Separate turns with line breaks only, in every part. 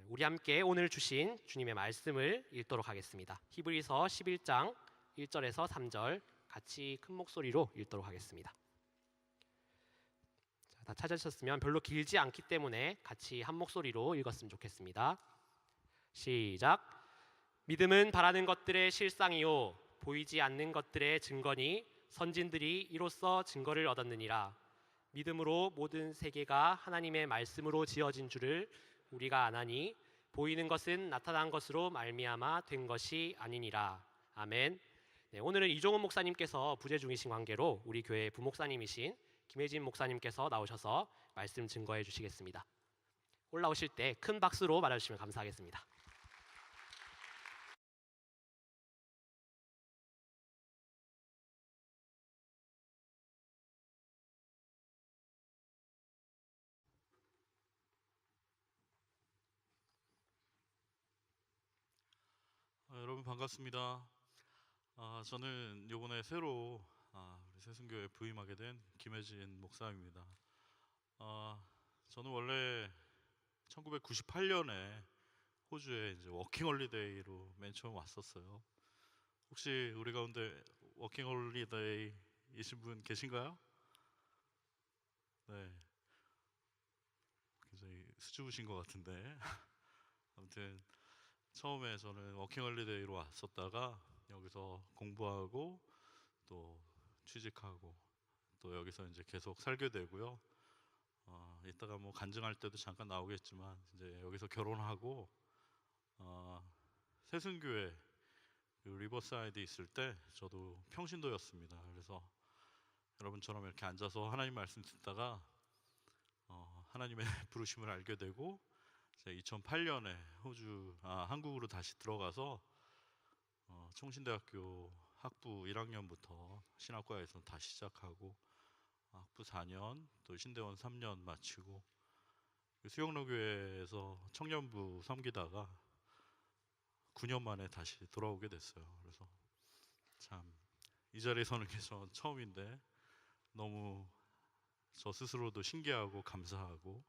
우리 함께 오늘 주신 주님의 말씀을 읽도록 하겠습니다. 히브리서 11장 1절에서 3절 같이 큰 목소리로 읽도록 하겠습니다. 다 찾으셨으면 별로 길지 않기 때문에 같이 한 목소리로 읽었으면 좋겠습니다. 시작. 믿음은 바라는 것들의 실상이요 보이지 않는 것들의 증거니 선진들이 이로써 증거를 얻었느니라. 믿음으로 모든 세계가 하나님의 말씀으로 지어진 줄을 우리가 아나니 보이는 것은 나타난 것으로 말미암아 된 것이 아니니라. 아멘. 네, 오늘은 이종훈 목사님께서 부재 중이신 관계로 우리 교회 부목사님이신 김혜진 목사님께서 나오셔서 말씀 증거해 주시겠습니다. 올라오실 때 큰 박수로 맞아주시면 감사하겠습니다.
여러분 반갑습니다. 저는 이번에 새로 우리 새순교회 부임하게 된 김혜진 목사입니다. 저는 원래 1998년에 호주에 이제 워킹홀리데이로 맨 처음 왔었어요. 혹시 우리 가운데 워킹홀리데이이신 분 계신가요? 네, 굉장히 수줍으신 것 같은데 아무튼 처음에 저는 워킹홀리데이로 왔었다가 여기서 공부하고 또 취직하고 또 여기서 이제 계속 살게 되고요. 이따가 뭐 간증할 때도 잠깐 나오겠지만 이제 여기서 결혼하고 새순교회 그 리버사이드에 있을 때 저도 평신도였습니다. 그래서 여러분처럼 이렇게 앉아서 하나님 말씀 듣다가 하나님의 부르심을 알게 되고 2008년에 한국으로 다시 들어가서 총신대학교 학부 1학년부터 신학과에서 다시 시작하고 학부 4년 또 신대원 3년 마치고 수영로교회에서 청년부 섬기다가 9년 만에 다시 돌아오게 됐어요. 그래서 참 이 자리에 서는 게 전 처음인데 너무 저 스스로도 신기하고 감사하고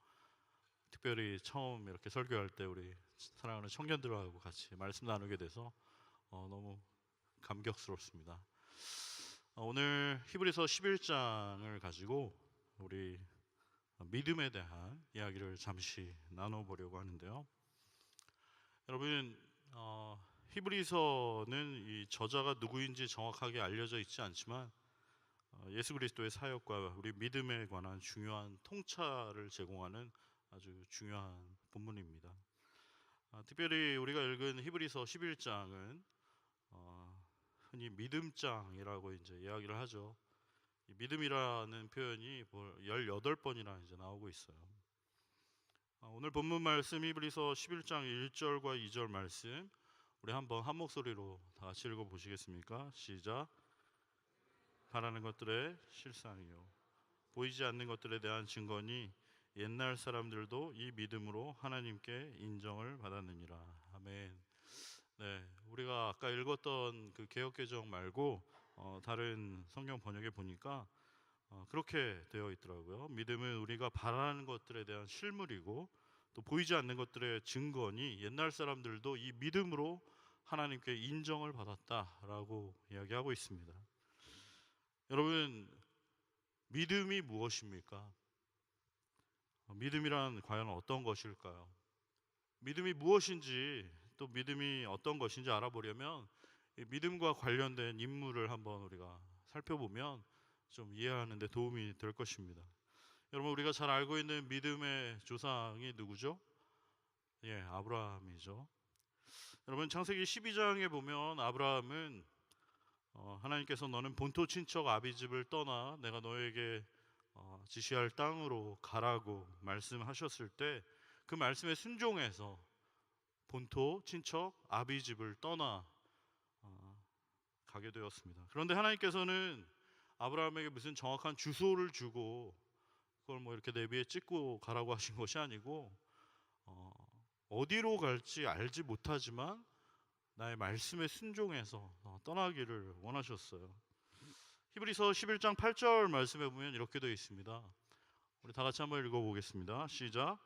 특별히 처음 이렇게 설교할 때 우리 사랑하는 청년들하고 같이 말씀 나누게 돼서 너무 감격스럽습니다. 오늘 히브리서 11장을 가지고 우리 믿음에 대한 이야기를 잠시 나눠보려고 하는데요. 여러분, 히브리서는 이 저자가 누구인지 정확하게 알려져 있지 않지만 예수 그리스도의 사역과 우리 믿음에 관한 중요한 통찰을 제공하는 아주 중요한 본문입니다. 특별히 우리가 읽은 히브리서 11장은 흔히 믿음장이라고 이제 이야기를 하죠. 이 믿음이라는 표현이 18번이나 이제 나오고 있어요. 오늘 본문 말씀 히브리서 11장 1절과 2절 말씀 우리 한번 한 목소리로 다 같이 읽어 보시겠습니까? 시작. 바라는 것들의 실상이요 보이지 않는 것들에 대한 증거니 옛날 사람들도 이 믿음으로 하나님께 인정을 받았느니라. 아멘. 네, 우리가 아까 읽었던 그 개역개정 말고 다른 성경 번역에 보니까 그렇게 되어 있더라고요. 믿음은 우리가 바라는 것들에 대한 실물이고 또 보이지 않는 것들의 증거니 옛날 사람들도 이 믿음으로 하나님께 인정을 받았다라고 이야기하고 있습니다. 여러분, 믿음이 무엇입니까? 믿음이란 과연 어떤 것일까요? 믿음이 무엇인지 또 믿음이 어떤 것인지 알아보려면 이 믿음과 관련된 인물을 한번 우리가 살펴보면 좀 이해하는 데 도움이 될 것입니다. 여러분, 우리가 잘 알고 있는 믿음의 조상이 누구죠? 예, 아브라함이죠. 여러분, 창세기 12장에 보면 아브라함은 하나님께서 너는 본토 친척 아비집을 떠나 내가 너에게 지시할 땅으로 가라고 말씀하셨을 때 그 말씀에 순종해서 본토 친척 아비집을 떠나 가게 되었습니다. 그런데 하나님께서는 아브라함에게 무슨 정확한 주소를 주고 그걸 뭐 이렇게 내비에 찍고 가라고 하신 것이 아니고 어디로 갈지 알지 못하지만 나의 말씀에 순종해서 떠나기를 원하셨어요. 히브리서 11장 8절 말씀에 보면 이렇게 되어 있습니다. 우리 다 같이 한번 읽어보겠습니다. 시작.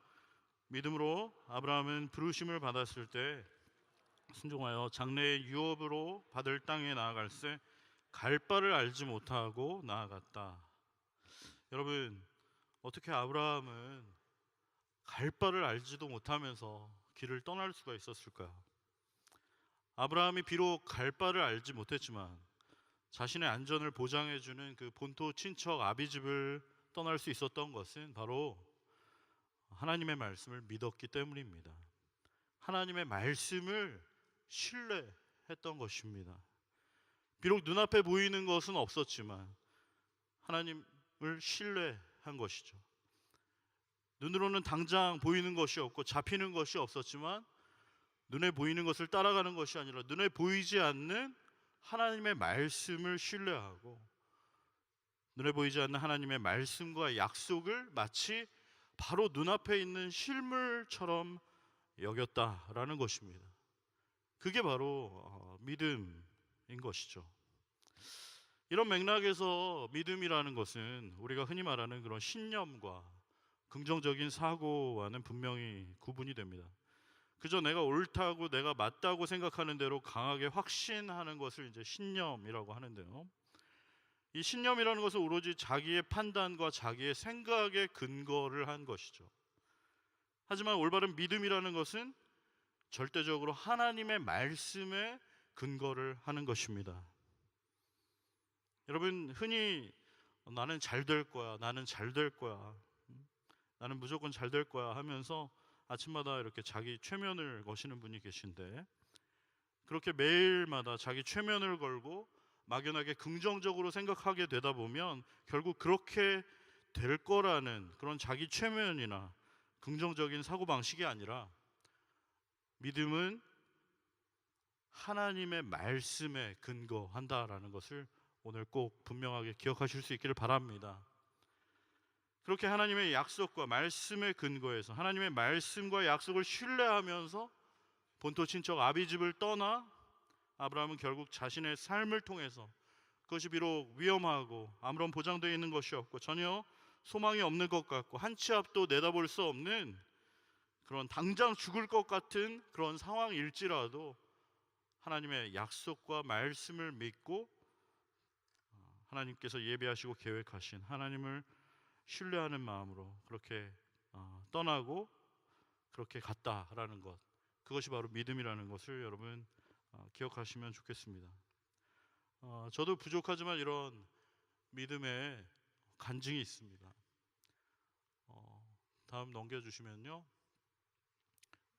믿음으로 아브라함은 부르심을 받았을 때 순종하여 장래의 유업으로 받을 땅에 나아갈새 갈 바를 알지 못하고 나아갔다. 여러분, 어떻게 아브라함은 갈 바를 알지도 못하면서 길을 떠날 수가 있었을까요? 아브라함이 비록 갈 바를 알지 못했지만 자신의 안전을 보장해주는 그 본토 친척 아비집을 떠날 수 있었던 것은 바로 하나님의 말씀을 믿었기 때문입니다. 하나님의 말씀을 신뢰했던 것입니다. 비록 눈앞에 보이는 것은 없었지만 하나님을 신뢰한 것이죠. 눈으로는 당장 보이는 것이 없고 잡히는 것이 없었지만 눈에 보이는 것을 따라가는 것이 아니라 눈에 보이지 않는 하나님의 말씀을 신뢰하고 눈에 보이지 않는 하나님의 말씀과 약속을 마치 바로 눈앞에 있는 실물처럼 여겼다라는 것입니다. 그게 바로 믿음인 것이죠. 이런 맥락에서 믿음이라는 것은 우리가 흔히 말하는 그런 신념과 긍정적인 사고와는 분명히 구분이 됩니다. 그저 내가 옳다고 내가 맞다고 생각하는 대로 강하게 확신하는 것을 이제 신념이라고 하는데요. 이 신념이라는 것은 오로지 자기의 판단과 자기의 생각에 근거를 한 것이죠. 하지만 올바른 믿음이라는 것은 절대적으로 하나님의 말씀에 근거를 하는 것입니다. 여러분, 흔히 나는 잘 될 거야, 나는 잘 될 거야, 나는 무조건 잘 될 거야 하면서 아침마다 이렇게 자기 최면을 거시는 분이 계신데, 그렇게 매일마다 자기 최면을 걸고 막연하게 긍정적으로 생각하게 되다 보면 결국 그렇게 될 거라는 그런 자기 최면이나 긍정적인 사고방식이 아니라 믿음은 하나님의 말씀에 근거한다라는 것을 오늘 꼭 분명하게 기억하실 수 있기를 바랍니다. 그렇게 하나님의 약속과 말씀에 근거해서 하나님의 말씀과 약속을 신뢰하면서 본토 친척 아비집을 떠나 아브라함은 결국 자신의 삶을 통해서, 그것이 비록 위험하고 아무런 보장되어 있는 것이 없고 전혀 소망이 없는 것 같고 한 치 앞도 내다볼 수 없는 그런 당장 죽을 것 같은 그런 상황일지라도 하나님의 약속과 말씀을 믿고 하나님께서 예비하시고 계획하신 하나님을 신뢰하는 마음으로 그렇게 떠나고 그렇게 갔다라는 것, 그것이 바로 믿음이라는 것을 여러분 기억하시면 좋겠습니다. 저도 부족하지만 이런 믿음의 간증이 있습니다. 다음 넘겨주시면요.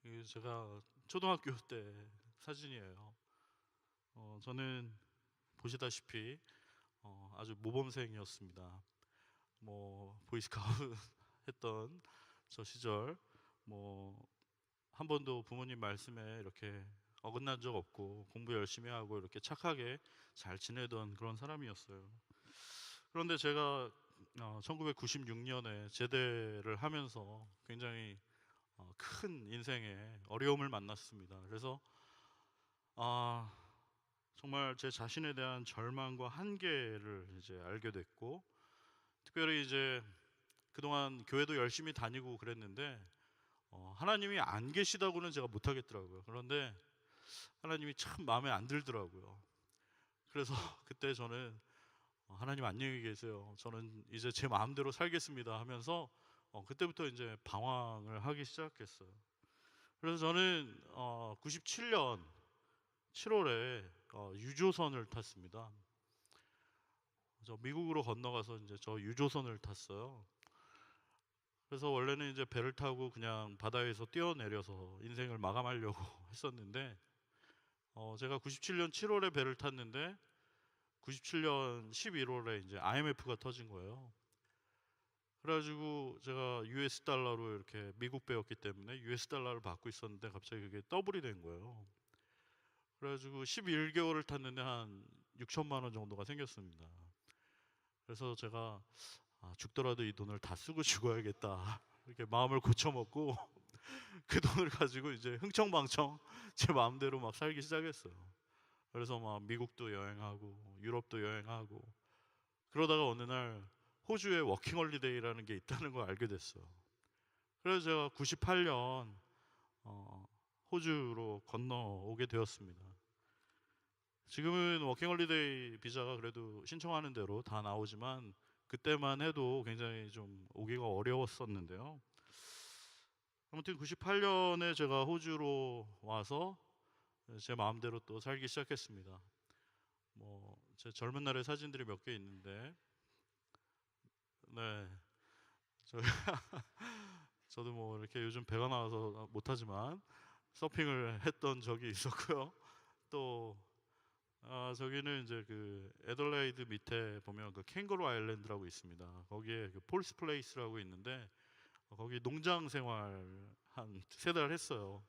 이게 제가 초등학교 때 사진이에요. 저는 보시다시피 아주 모범생이었습니다. 보이스카우트 했던 저 시절 한 번도 부모님 말씀에 이렇게 어긋난 적 없고 공부 열심히 하고 이렇게 착하게 잘 지내던 그런 사람이었어요. 그런데 제가 1996년에 제대를 하면서 굉장히 큰 인생의 어려움을 만났습니다. 그래서 정말 제 자신에 대한 절망과 한계를 이제 알게 됐고, 특별히 이제 그동안 교회도 열심히 다니고 그랬는데 하나님이 안 계시다고는 제가 못하겠더라고요. 그런데 하나님이 참 마음에 안 들더라고요. 그래서 그때 저는 하나님 안녕히 계세요, 저는 이제 제 마음대로 살겠습니다 하면서 그때부터 이제 방황을 하기 시작했어요. 그래서 저는 97년 7월에 유조선을 탔습니다. 저 미국으로 건너가서 이제 저 유조선을 탔어요. 그래서 원래는 이제 배를 타고 그냥 바다에서 뛰어내려서 인생을 마감하려고 했었는데 제가 97년 7월에 배를 탔는데 97년 11월에 이제 IMF가 터진 거예요. 그래가지고 제가 US 달러로 이렇게 미국 배였기 때문에 US 달러를 받고 있었는데 갑자기 그게 더블이 된 거예요. 그래가지고 11개월을 탔는데 한 6천만 원 정도가 생겼습니다. 그래서 제가 죽더라도 이 돈을 다 쓰고 죽어야겠다 이렇게 마음을 고쳐먹고 그 돈을 가지고 이제 흥청망청 제 마음대로 막 살기 시작했어요. 그래서 막 미국도 여행하고 유럽도 여행하고 그러다가 어느 날 호주에 워킹홀리데이라는 게 있다는 걸 알게 됐어요. 그래서 제가 98년 호주로 건너오게 되었습니다. 지금은 워킹홀리데이 비자가 그래도 신청하는 대로 다 나오지만 그때만 해도 굉장히 좀 오기가 어려웠었는데요. 아무튼 98년에 제가 호주로 와서 제 마음대로 또 살기 시작했습니다. 뭐 제 젊은 날의 사진들이 몇 개 있는데, 네, 저, 저도 뭐 이렇게 요즘 배가 나와서 못하지만 서핑을 했던 적이 있었고요. 또 저기는 이제 그 애들레이드 밑에 보면 그 캥거루 아일랜드라고 있습니다. 거기에 그 폴스 플레이스라고 있는데 거기 농장 생활 한 3달 했어요.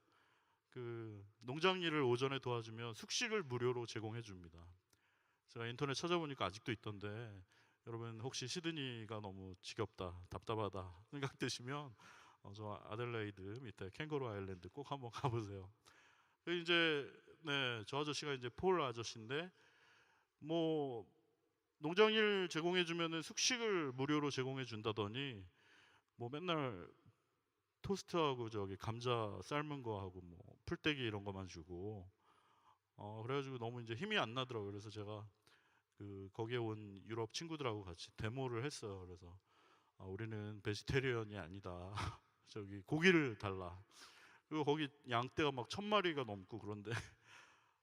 그 농장 일을 오전에 도와주면 숙식을 무료로 제공해 줍니다. 제가 인터넷 찾아보니까 아직도 있던데, 여러분 혹시 시드니가 너무 지겹다, 답답하다 생각되시면 저 아델레이드 밑에 캥거루 아일랜드 꼭 한번 가보세요. 그 이제 네, 저 아저씨가 이제 폴 아저씨인데, 뭐 농장일 제공해 주면은 숙식을 무료로 제공해 준다더니 뭐 맨날 토스트하고 저기 감자 삶은 거 하고 뭐 풀떼기 이런 거만 주고 그래가지고 너무 이제 힘이 안 나더라고요. 그래서 제가 그 거기에 온 유럽 친구들하고 같이 데모를 했어요. 그래서 우리는 베지테리언이 아니다. 저기 고기를 달라. 그리고 거기 양떼가 막 1000마리가 넘고 그런데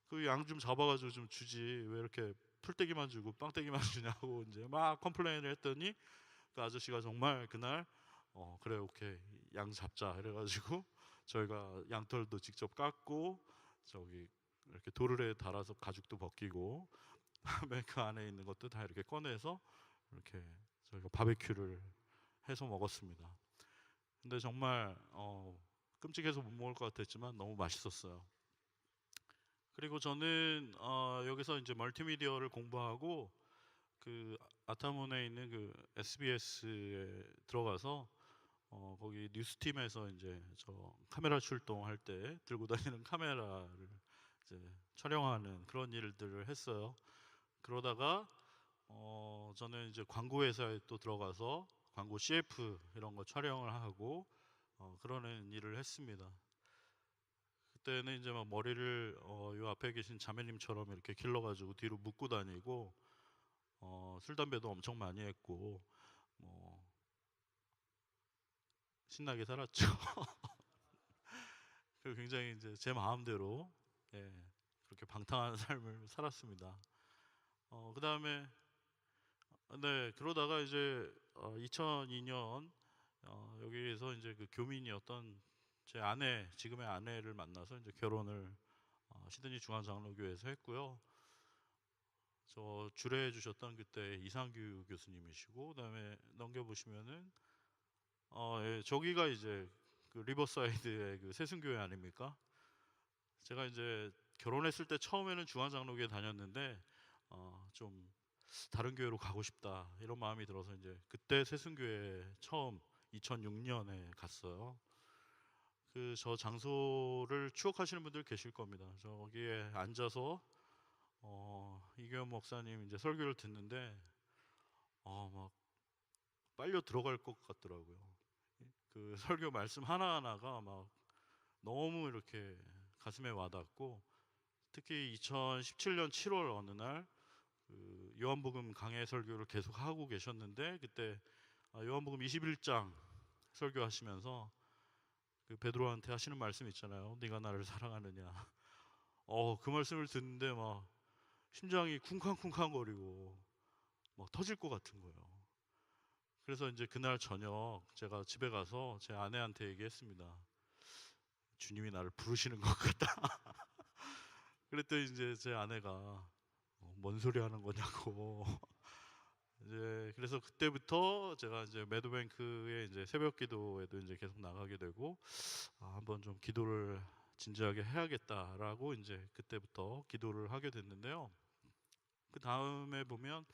그 양 좀 잡아가지고 좀 주지 왜 이렇게 풀떼기만 주고 빵떼기만 주냐고 이제 막 컴플레인을 했더니 그 아저씨가 정말 그날 그래 오케이 양 잡자 이래가지고 저희가 양털도 직접 깎고 저기 이렇게 도르래에 달아서 가죽도 벗기고 그다음에 그 안에 있는 것도 다 이렇게 꺼내서 이렇게 저희가 바베큐를 해서 먹었습니다. 근데 정말 끔찍해서 못 먹을 것 같았지만 너무 맛있었어요. 그리고 저는 여기서 이제 멀티미디어를 공부하고 그 아타몬에 있는 그 SBS에 들어가서 거기 뉴스팀에서 이제 저 카메라 출동할 때 들고 다니는 카메라를 이제 촬영하는 그런 일들을 했어요. 그러다가 저는 이제 광고 회사에 또 들어가서 광고 CF 이런 거 촬영을 하고 그러는 일을 했습니다. 그때는 이제 막 머리를 요 앞에 계신 자매님처럼 이렇게 길러가지고 뒤로 묶고 다니고 술 담배도 엄청 많이 했고 뭐 신나게 살았죠. 그리고 굉장히 이제 제 마음대로 예, 그렇게 방탕한 삶을 살았습니다. 그 다음에 네 그러다가 이제 2002년 여기에서 이제 그 교민이었던 제 아내 지금의 아내를 만나서 이제 결혼을 시드니 중앙장로교회에서 했고요. 저 주례해 주셨던 그때 이상규 교수님이시고 그다음에 넘겨 보시면은 예, 저기가 이제 그 리버사이드의 그 세순교회 아닙니까? 제가 이제 결혼했을 때 처음에는 중앙장로교회 다녔는데 좀 다른 교회로 가고 싶다 이런 마음이 들어서 이제 그때 세순교회 처음 2006년에 갔어요. 그 저 장소를 추억하시는 분들 계실 겁니다. 저기에 앉아서 이규현 목사님 이제 설교를 듣는데 막 빨려 들어갈 것 같더라고요. 그 설교 말씀 하나하나가 막 너무 이렇게 가슴에 와닿고 특히 2017년 7월 어느 날그 요한복음 강해 설교를 계속 하고 계셨는데 그때 요한복음 21장 설교하시면서 그 베드로한테 하시는 말씀 있잖아요. 네가 나를 사랑하느냐. 그 말씀을 듣는데 막 심장이 쿵쾅쿵쾅거리고 막 터질 것 같은 거예요. 그래서 이제 그날 저녁 제가 집에 가서 제 아내한테 얘기했습니다. 주님이 나를 부르시는 것 같다. 그랬더니 이제 제 아내가 뭔 소리 하는 거냐고. 이제 그래서 그때부터 제가 이제 매드뱅크의 이제 새벽 기도에도 이제 계속 나가게 되고 한번 좀 기도를 진지하게 해야겠다라고 이제 그때부터 기도를 하게 됐는데요. 그 다음에 보면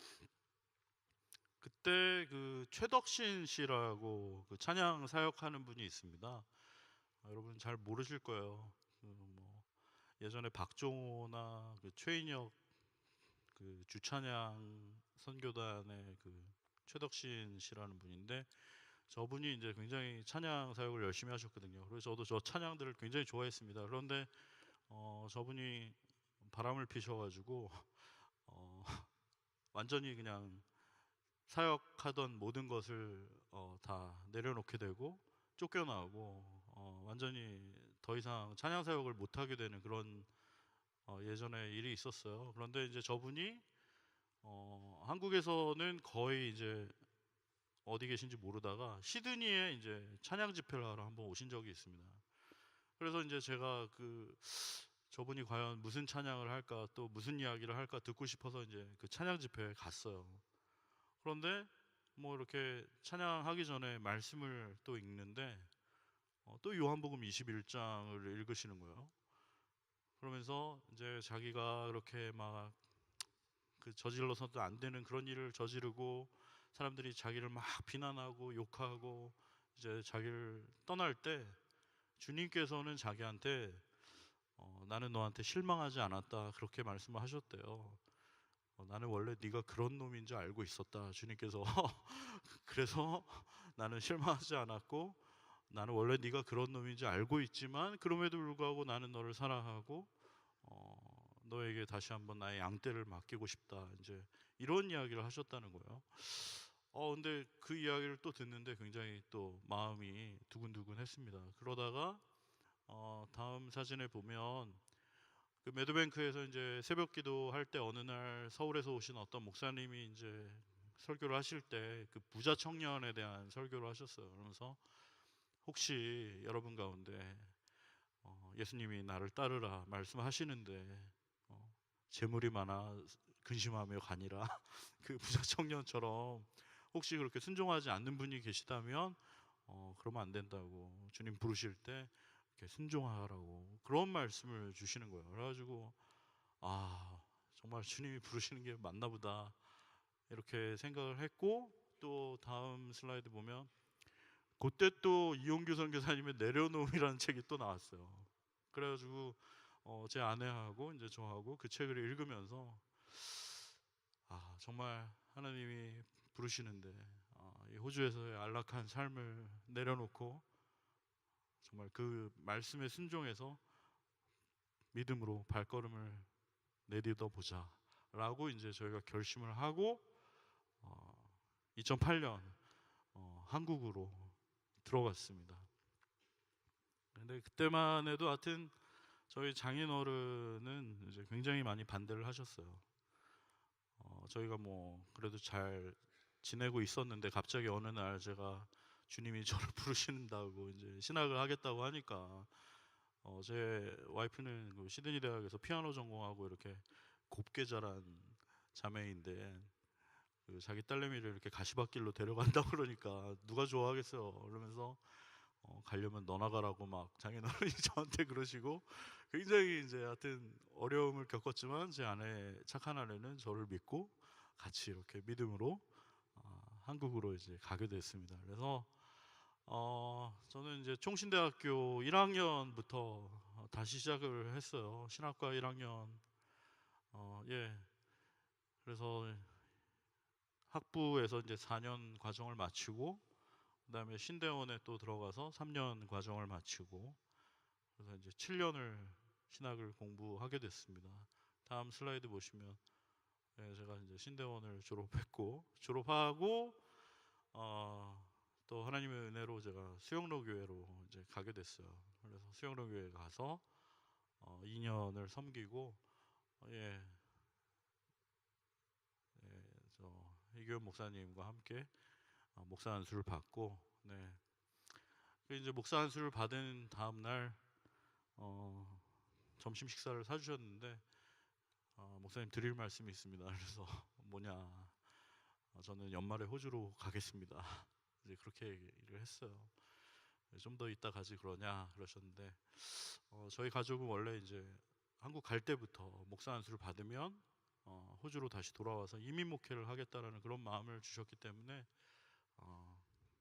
그때 그 최덕신 씨라고 그 찬양 사역하는 분이 있습니다. 여러분 잘 모르실 거예요. 그뭐 예전에 박종호나 그 최인혁 그 주찬양 선교단의 그 최덕신 씨라는 분인데 저분이 이제 굉장히 찬양 사역을 열심히 하셨거든요. 그래서 저도 저 찬양들을 굉장히 좋아했습니다. 그런데 저분이 바람을 피셔가지고 완전히 그냥 사역하던 모든 것을 다 내려놓게 되고 쫓겨나고 완전히 더 이상 찬양 사역을 못 하게 되는 그런 예전에 일이 있었어요. 그런데 이제 저분이 한국에서는 거의 이제 어디 계신지 모르다가 시드니에 이제 찬양 집회를 하러 한번 오신 적이 있습니다. 그래서 이제 제가 저분이 과연 무슨 찬양을 할까 또 무슨 이야기를 할까 듣고 싶어서 이제 그 찬양 집회에 갔어요. 그런데 뭐 이렇게 찬양하기 전에 말씀을 또 읽는데 또 요한복음 21장을 읽으시는 거예요. 그러면서 이제 자기가 그렇게 막 저질러서도 안 되는 그런 일을 저지르고 사람들이 자기를 막 비난하고 욕하고 이제 자기를 떠날 때 주님께서는 자기한테 나는 너한테 실망하지 않았다 그렇게 말씀을 하셨대요. 나는 원래 네가 그런 놈인 줄 알고 있었다 주님께서. 그래서 나는 실망하지 않았고 나는 원래 네가 그런 놈인 줄 알고 있지만 그럼에도 불구하고 나는 너를 사랑하고 너에게 다시 한번 나의 양떼를 맡기고 싶다 이제 이런 이야기를 하셨다는 거예요. 근데 그 이야기를 또 듣는데 굉장히 또 마음이 두근두근했습니다. 그러다가 다음 사진에 보면 그 매드뱅크에서 이제 새벽 기도할 때 어느 날 서울에서 오신 어떤 목사님이 이제 설교를 하실 때 그 부자 청년에 대한 설교를 하셨어요. 그러면서 혹시 여러분 가운데 예수님이 나를 따르라 말씀하시는데 재물이 많아 근심하며 가니라 그 부자 청년처럼 혹시 그렇게 순종하지 않는 분이 계시다면 그러면 안 된다고 주님 부르실 때 이렇게 순종하라고 그런 말씀을 주시는 거예요. 그래가지고 정말 주님이 부르시는 게 맞나 보다 이렇게 생각을 했고 또 다음 슬라이드 보면 그때 또 이용규 선교사님의 내려놓음이라는 책이 또 나왔어요. 그래가지고 제 아내하고 이제 저하고 그 책을 읽으면서 정말 하나님이 부르시는데 이 호주에서의 안락한 삶을 내려놓고 정말 그 말씀에 순종해서 믿음으로 발걸음을 내딛어 보자 라고 이제 저희가 결심을 하고 2008년 한국으로 들어갔습니다. 근데 그때만 해도 하여튼 저희 장인어른은 이제 굉장히 많이 반대를 하셨어요. 저희가 뭐 그래도 잘 지내고 있었는데 갑자기 어느 날 제가 주님이 저를 부르신다고 이제 신학을 하겠다고 하니까 제 와이프는 그 시드니 대학에서 피아노 전공하고 이렇게 곱게 자란 자매인데 자기 딸내미를 이렇게 가시밭길로 데려간다고 그러니까 누가 좋아하겠어요. 그러면서 가려면 너나 가라고 막 장인어른이 저한테 그러시고 굉장히 이제 하여튼 어려움을 겪었지만 제 아내 착한 아내는 저를 믿고 같이 이렇게 믿음으로 한국으로 이제 가게 됐습니다. 그래서 저는 이제 총신대학교 1학년부터 다시 시작을 했어요. 신학과 1학년. 예. 그래서 학부에서 이제 4년 과정을 마치고 그다음에 신대원에 또 들어가서 3년 과정을 마치고 그래서 이제 7년을 신학을 공부하게 됐습니다. 다음 슬라이드 보시면 제가 이제 신대원을 졸업했고 졸업하고 또 하나님의 은혜로 제가 수영로 교회로 이제 가게 됐어요. 그래서 수영로 교회 가서 2년을 섬기고 예, 저 이교현 목사님과 함께 목사 안수를 받고 네. 이제 목사 안수를 받은 다음 날 점심 식사를 사주셨는데 목사님 드릴 말씀이 있습니다. 그래서 뭐냐 저는 연말에 호주로 가겠습니다. 이제 그렇게 얘기를 했어요. 좀 더 있다 가지 그러냐 그러셨는데 저희 가족은 원래 이제 한국 갈 때부터 목사 안수를 받으면 호주로 다시 돌아와서 이민 목회를 하겠다라는 그런 마음을 주셨기 때문에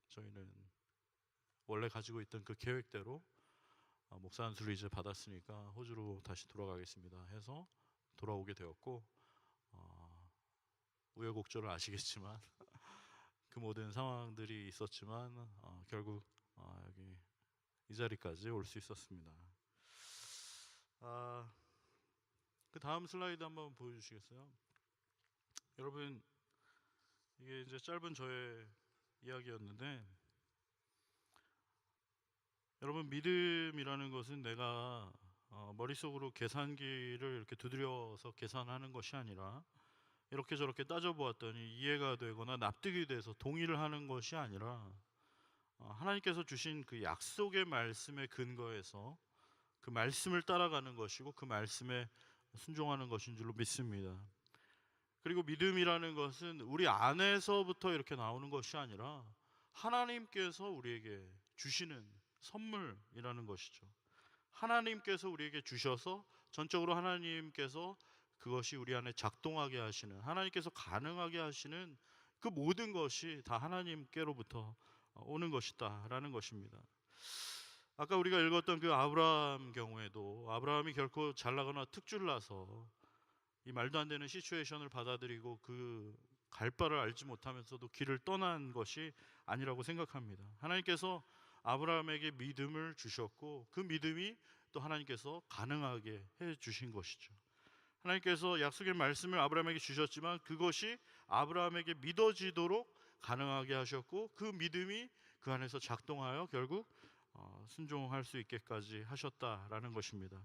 저희는 원래 가지고 있던 그 계획대로 목사 안수를 이제 받았으니까 호주로 다시 돌아가겠습니다 해서 돌아오게 되었고 우여곡절을 아시겠지만 그 모든 상황들이 있었지만 결국 여기 이 자리까지 올 수 있었습니다. 그 다음 슬라이드 한번 보여주시겠어요? 여러분, 이게 이제 짧은 저의 이야기였는데, 여러분, 믿음이라는 것은 내가 머릿속으로 계산기를 이렇게 두드려서 계산하는 것이 아니라 이렇게 저렇게 따져보았더니 이해가 되거나 납득이 돼서 동의를 하는 것이 아니라 하나님께서 주신 그 약속의 말씀에 근거해서 그 말씀을 따라가는 것이고 그 말씀에 순종하는 것인 줄로 믿습니다. 그리고 믿음이라는 것은 우리 안에서부터 이렇게 나오는 것이 아니라 하나님께서 우리에게 주시는 선물이라는 것이죠. 하나님께서 우리에게 주셔서 전적으로 하나님께서 그것이 우리 안에 작동하게 하시는, 하나님께서 가능하게 하시는 그 모든 것이 다 하나님께로부터 오는 것이다라는 것입니다. 아까 우리가 읽었던 그 아브라함 경우에도 아브라함이 결코 잘나거나 특출나서 이 말도 안 되는 시츄에이션을 받아들이고 그 갈 바를 알지 못하면서도 길을 떠난 것이 아니라고 생각합니다. 하나님께서 아브라함에게 믿음을 주셨고 그 믿음이 또 하나님께서 가능하게 해 주신 것이죠. 하나님께서 약속의 말씀을 아브라함에게 주셨지만 그것이 아브라함에게 믿어지도록 가능하게 하셨고 그 믿음이 그 안에서 작동하여 결국 순종할 수 있게까지 하셨다라는 것입니다.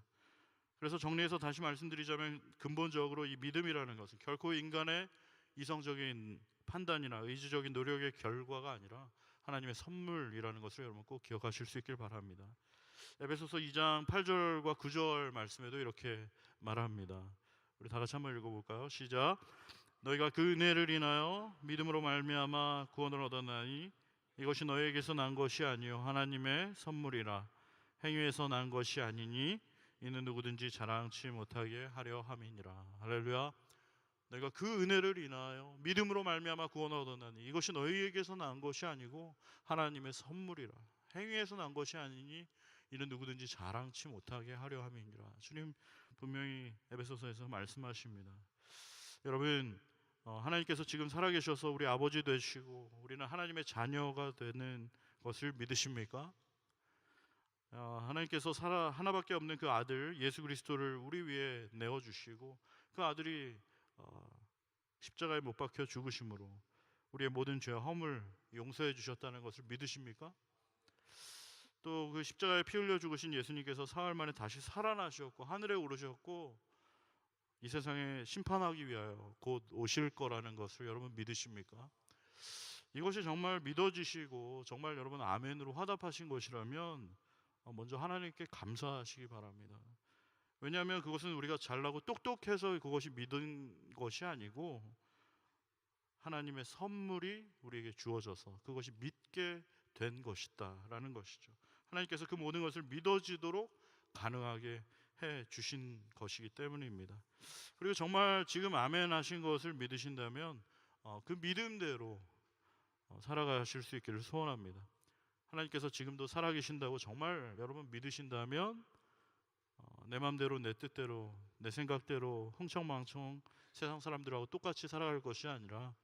그래서 정리해서 다시 말씀드리자면 근본적으로 이 믿음이라는 것은 결코 인간의 이성적인 판단이나 의지적인 노력의 결과가 아니라 하나님의 선물이라는 것을 여러분 꼭 기억하실 수 있길 바랍니다. 에베소서 2장 8절과 9절 말씀에도 이렇게 말합니다. 우리 다 같이 한번 읽어볼까요? 시작. 너희가 그 은혜를 인하여 믿음으로 말미암아 구원을 얻었나니 이것이 너희에게서 난 것이 아니요 하나님의 선물이라. 행위에서 난 것이 아니니 이는 누구든지 자랑치 못하게 하려 함이니라. 할렐루야. 너희가 그 은혜를 인하여 믿음으로 말미암아 구원을 얻었나니 이것이 너희에게서 난 것이 아니고 하나님의 선물이라. 행위에서 난 것이 아니니 이는 누구든지 자랑치 못하게 하려 함이니라. 주님 분명히 에베소서에서 말씀하십니다. 여러분, 하나님께서 지금 살아계셔서 우리 아버지 되시고 우리는 하나님의 자녀가 되는 것을 믿으십니까? 하나님께서 하나밖에 없는 그 아들 예수 그리스도를 우리 위해 내어주시고 그 아들이 십자가에 못 박혀 죽으심으로 우리의 모든 죄와 허물 용서해 주셨다는 것을 믿으십니까? 또 그 십자가에 피 흘려 죽으신 예수님께서 사흘 만에 다시 살아나셨고 하늘에 오르셨고 이 세상에 심판하기 위하여 곧 오실 거라는 것을 여러분 믿으십니까? 이것이 정말 믿어지시고 정말 여러분 아멘으로 화답하신 것이라면 먼저 하나님께 감사하시기 바랍니다. 왜냐하면 그것은 우리가 잘나고 똑똑해서 그것이 믿은 것이 아니고 하나님의 선물이 우리에게 주어져서 그것이 믿게 된 것이다 라는 것이죠. 하나님께서 그 모든 것을 믿어지도록 가능하게 해 주신 것이기 때문입니다. 그리고 정말 지금 아멘 하신 것을 믿으신다면 그 믿음대로 살아가실 수 있기를 소원합니다. 하나님께서 지금도 살아계신다고 정말 여러분 믿으신다면 내 맘대로 내 뜻대로 내 생각대로 흥청망청 세상 사람들하고 똑같이 살아갈 것이 아니라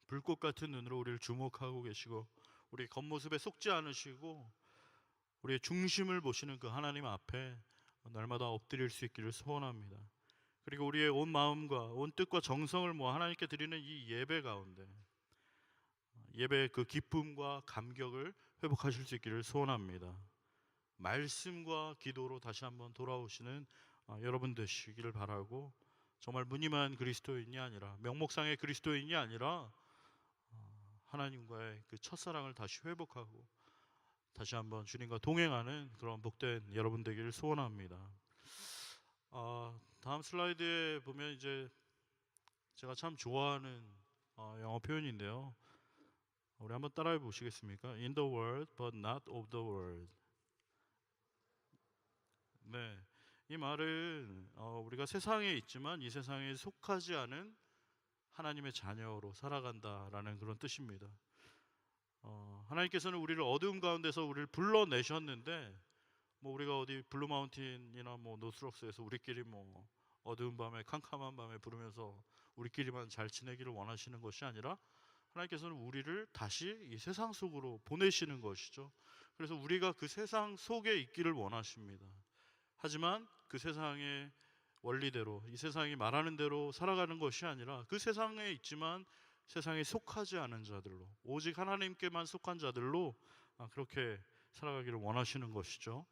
불꽃 같은 눈으로 우리를 주목하고 계시고 우리 겉모습에 속지 않으시고 우리의 중심을 보시는 그 하나님 앞에 날마다 엎드릴 수 있기를 소원합니다. 그리고 우리의 온 마음과 온 뜻과 정성을 모아 하나님께 드리는 이 예배 가운데 예배의 그 기쁨과 감격을 회복하실 수 있기를 소원합니다. 말씀과 기도로 다시 한번 돌아오시는 여러분 되시기를 바라고 정말 무늬만 그리스도인이 아니라 명목상의 그리스도인이 아니라 하나님과의 그 첫사랑을 다시 회복하고 다시 한번 주님과 동행하는 그런 복된 여러분 되기를 소원합니다. 다음 슬라이드에 보면 이제 제가 참 좋아하는 영어 표현인데요. 우리 한번 따라해 보시겠습니까? In the world, but not of the world. 네, 이 말은 우리가 세상에 있지만 이 세상에 속하지 않은 하나님의 자녀로 살아간다라는 그런 뜻입니다. 하나님께서는 우리를 어두움 가운데서 우리를 불러내셨는데 뭐 우리가 어디 블루마운틴이나 뭐 노스록스에서 우리끼리 뭐 어두운 밤에 캄캄한 밤에 부르면서 우리끼리만 잘 지내기를 원하시는 것이 아니라 하나님께서는 우리를 다시 이 세상 속으로 보내시는 것이죠. 그래서 우리가 그 세상 속에 있기를 원하십니다. 하지만 그 세상의 원리대로, 이 세상이 말하는 대로 살아가는 것이 아니라 그 세상에 있지만 세상에 속하지 않은 자들로, 오직 하나님께만 속한 자들로 그렇게 살아가기를 원하시는 것이죠.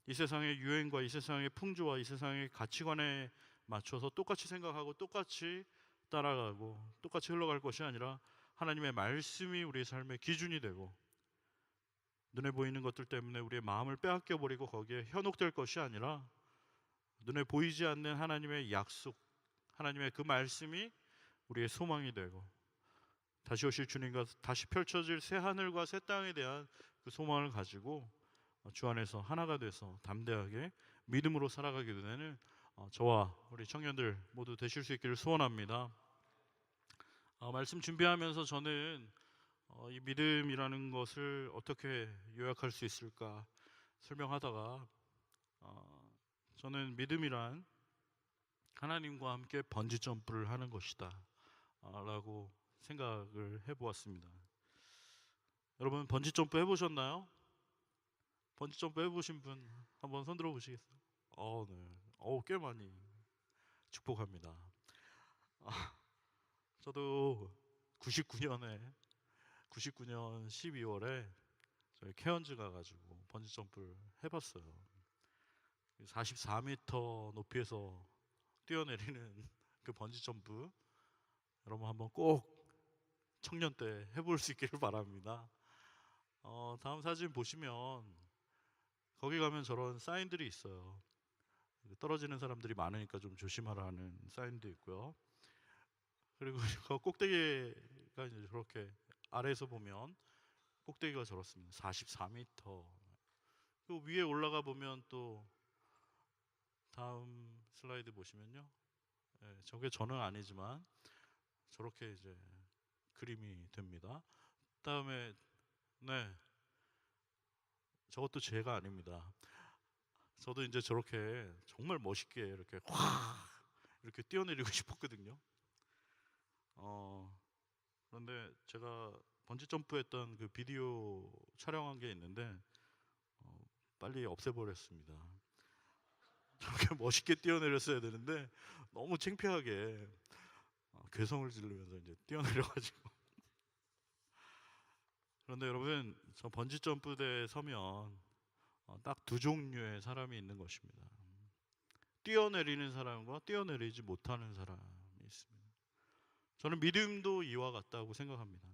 이 세상의 유행과 이 세상의 풍조와 이 세상의 가치관에 맞춰서 똑같이 생각하고 똑같이 따라가고 똑같이 흘러갈 것이 아니라 하나님의 말씀이 우리의 삶의 기준이 되고, 눈에 보이는 것들 때문에 우리의 마음을 빼앗겨 버리고 거기에 현혹될 것이 아니라 눈에 보이지 않는 하나님의 약속, 하나님의 그 말씀이 우리의 소망이 되고, 다시 오실 주님과 다시 펼쳐질 새 하늘과 새 땅에 대한 그 소망을 가지고 주 안에서 하나가 돼서 담대하게 믿음으로 살아가게 되는 저와 우리 청년들 모두 되실 수 있기를 소원합니다. 말씀 준비하면서 저는 이 믿음이라는 것을 어떻게 요약할 수 있을까 설명하다가 저는 믿음이란 하나님과 함께 번지 점프를 하는 것이다 라고 생각을 해보았습니다. 여러분 번지 점프 해보셨나요? 번지 점프 해보신 분 한번 손 들어 보시겠어요? 네. 꽤 많이 축복합니다. 저도 99년 12월에 저희 케언즈 가가지고 번지 점프를 해봤어요. 44m 높이에서 뛰어내리는 그 번지 점프, 여러분 한번 꼭 청년 때 해볼 수 있기를 바랍니다. 다음 사진 보시면 거기 가면 저런 사인들이 있어요. 떨어지는 사람들이 많으니까 좀 조심하라는 사인도 있고요. 그리고 그 꼭대기가 이제 저렇게 아래에서 보면 꼭대기가 저렇습니다. 44m. 그 위에 올라가 보면 또 다음 슬라이드 보시면요. 저게 저는 아니지만 저렇게 이제 그림이 됩니다. 다음에 저것도 제가 아닙니다. 저도 이제 저렇게 정말 멋있게 이렇게 확 이렇게 뛰어내리고 싶었거든요. 그런데 제가 번지 점프했던 그 비디오 촬영한 게 있는데 빨리 없애버렸습니다. 저렇게 멋있게 뛰어내렸어야 되는데 너무 창피하게 괴성을 지르면서 이제 뛰어내려가지고. 그런데 여러분, 저 번지 점프대에 서면 딱 두 종류의 사람이 있는 것입니다. 뛰어내리는 사람과 뛰어내리지 못하는 사람이 있습니다. 저는 믿음도 이와 같다고 생각합니다.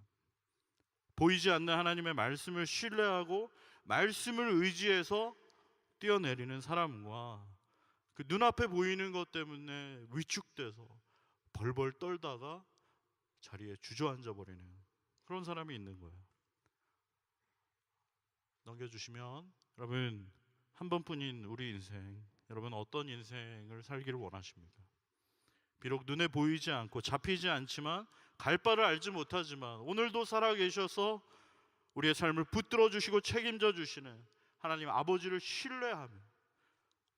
보이지 않는 하나님의 말씀을 신뢰하고 말씀을 의지해서 뛰어내리는 사람과 그 눈앞에 보이는 것 때문에 위축돼서 벌벌 떨다가 자리에 주저앉아 버리는 그런 사람이 있는 거예요. 넘겨주시면, 여러분, 한 번뿐인 우리 인생, 여러분 어떤 인생을 살기를 원하십니까? 비록 눈에 보이지 않고 잡히지 않지만, 갈 바를 알지 못하지만 오늘도 살아계셔서 우리의 삶을 붙들어 주시고 책임져 주시는 하나님 아버지를 신뢰하며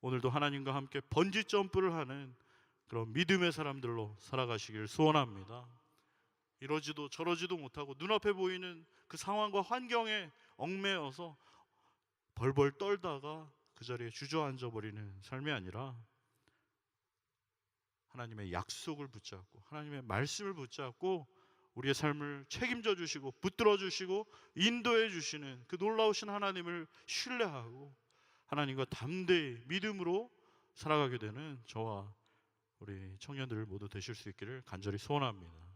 오늘도 하나님과 함께 번지 점프를 하는 그런 믿음의 사람들로 살아가시길 소원합니다. 이러지도 저러지도 못하고 눈앞에 보이는 그 상황과 환경에 얽매여서 벌벌 떨다가 그 자리에 주저앉아 버리는 삶이 아니라 하나님의 약속을 붙잡고 하나님의 말씀을 붙잡고 우리의 삶을 책임져 주시고 붙들어 주시고 인도해 주시는 그 놀라우신 하나님을 신뢰하고 하나님과 담대히 믿음으로 살아가게 되는 저와 우리 청년들 모두 되실 수 있기를 간절히 소원합니다.